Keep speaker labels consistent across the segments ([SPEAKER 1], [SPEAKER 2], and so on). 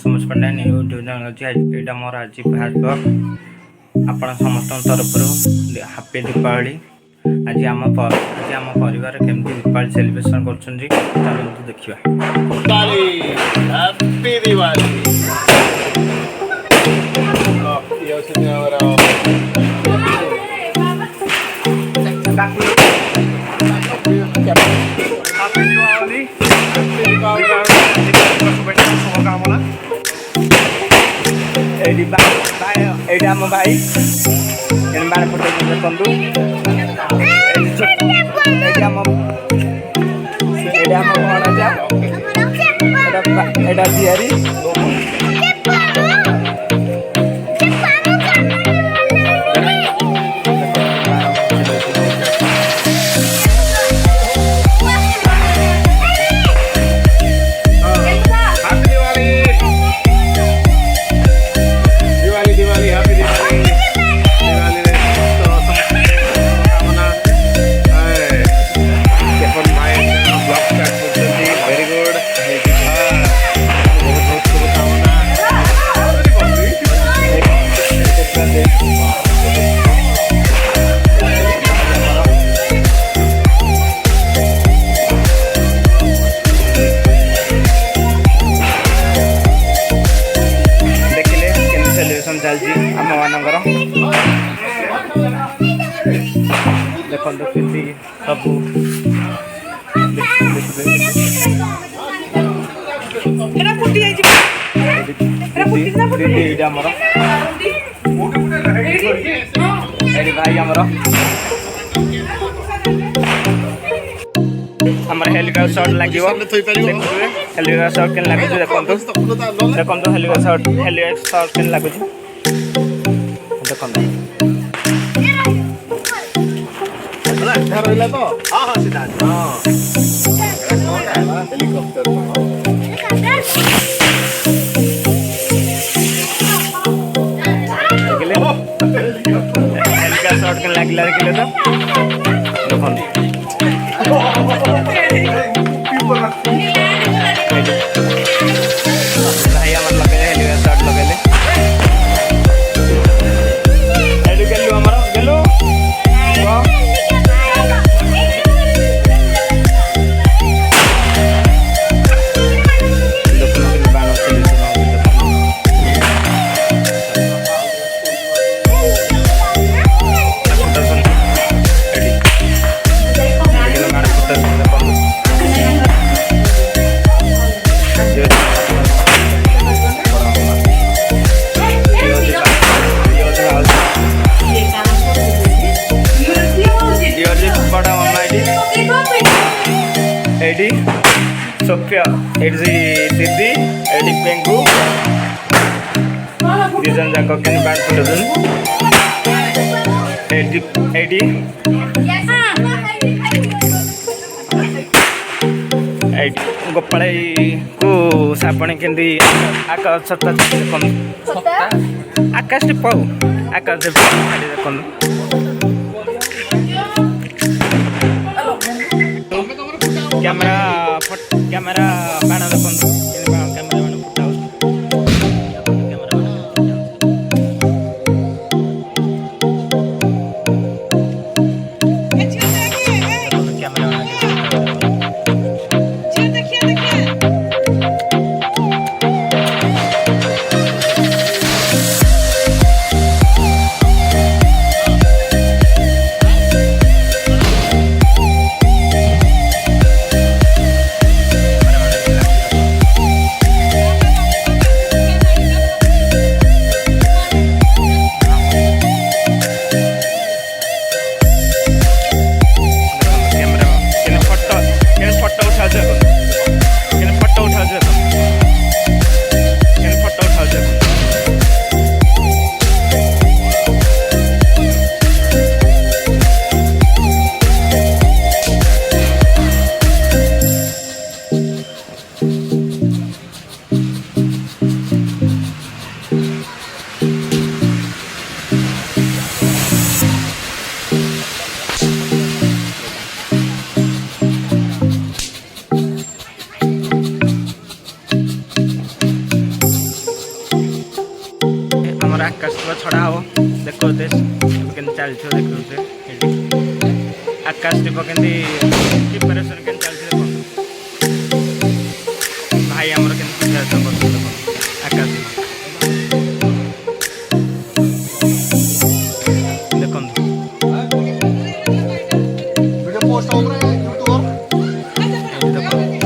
[SPEAKER 1] Sumesh Pandya YouTube channel अच्छी यहाँ मोर आज फास्ट ब्लॉग आपण समस्त तरफ हापी दीपावली। आज आम परिवार केमती दीपावली सेलिब्रेशन कर देखा। शुभकामना ये आम भाई बाण फटे देखु आम भणजा एटा झियारी चलती आम मानकर देखो केमती सब भाई आमर हेलिकॉप्टर शॉट लगे हेलिकॉप्टर शॉट के लगे देखो देखो हेलिकॉप्टर शॉट के लगे देखो रहा तो हाँ हाँ सीधा हेलिकॉप्टर शॉट के लगे तो भाई आम लगे हेलिकॉप्टर शॉट लगे सोफिया दीदी एडी पेंगू दिजन जाक के बैंड फुटन एडी गोपाल को सापण के आकाश आकाश पाऊ आकाश देख कैमरा बाण देखो कैमरा बाण फुटा ଆକାଶ ଥିବ ଛଡ଼ା ହବ ଦେଖୁତେ କେମିତି ଚାଲିଥିବ ଦେଖୁତେ ଏଠି ଆକାଶ ଥିବ କେମିତି ପ୍ରିପାରେସନ୍ କେମିତି ଚାଲିଛି ଦେଖନ୍ତୁ ଭାଇ ଆମର କେମିତି ପ୍ରିପାରେସନ୍ କରୁଛନ୍ତି ଦେଖନ୍ତୁ ଆକାଶ ଦେଖନ୍ତୁ
[SPEAKER 2] वीडियो पोस्ट हो रहा है यूट्यूब
[SPEAKER 1] ଏଠି ଦେଖନ୍ତୁ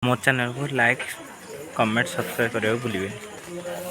[SPEAKER 1] ମୋ ଚ୍ୟାନେଲକୁ ଲାଇକ୍ କମେଣ୍ଟ ସବସ୍କ୍ରାଇବ୍ କରିବାକୁ ଭୁଲିବେନି।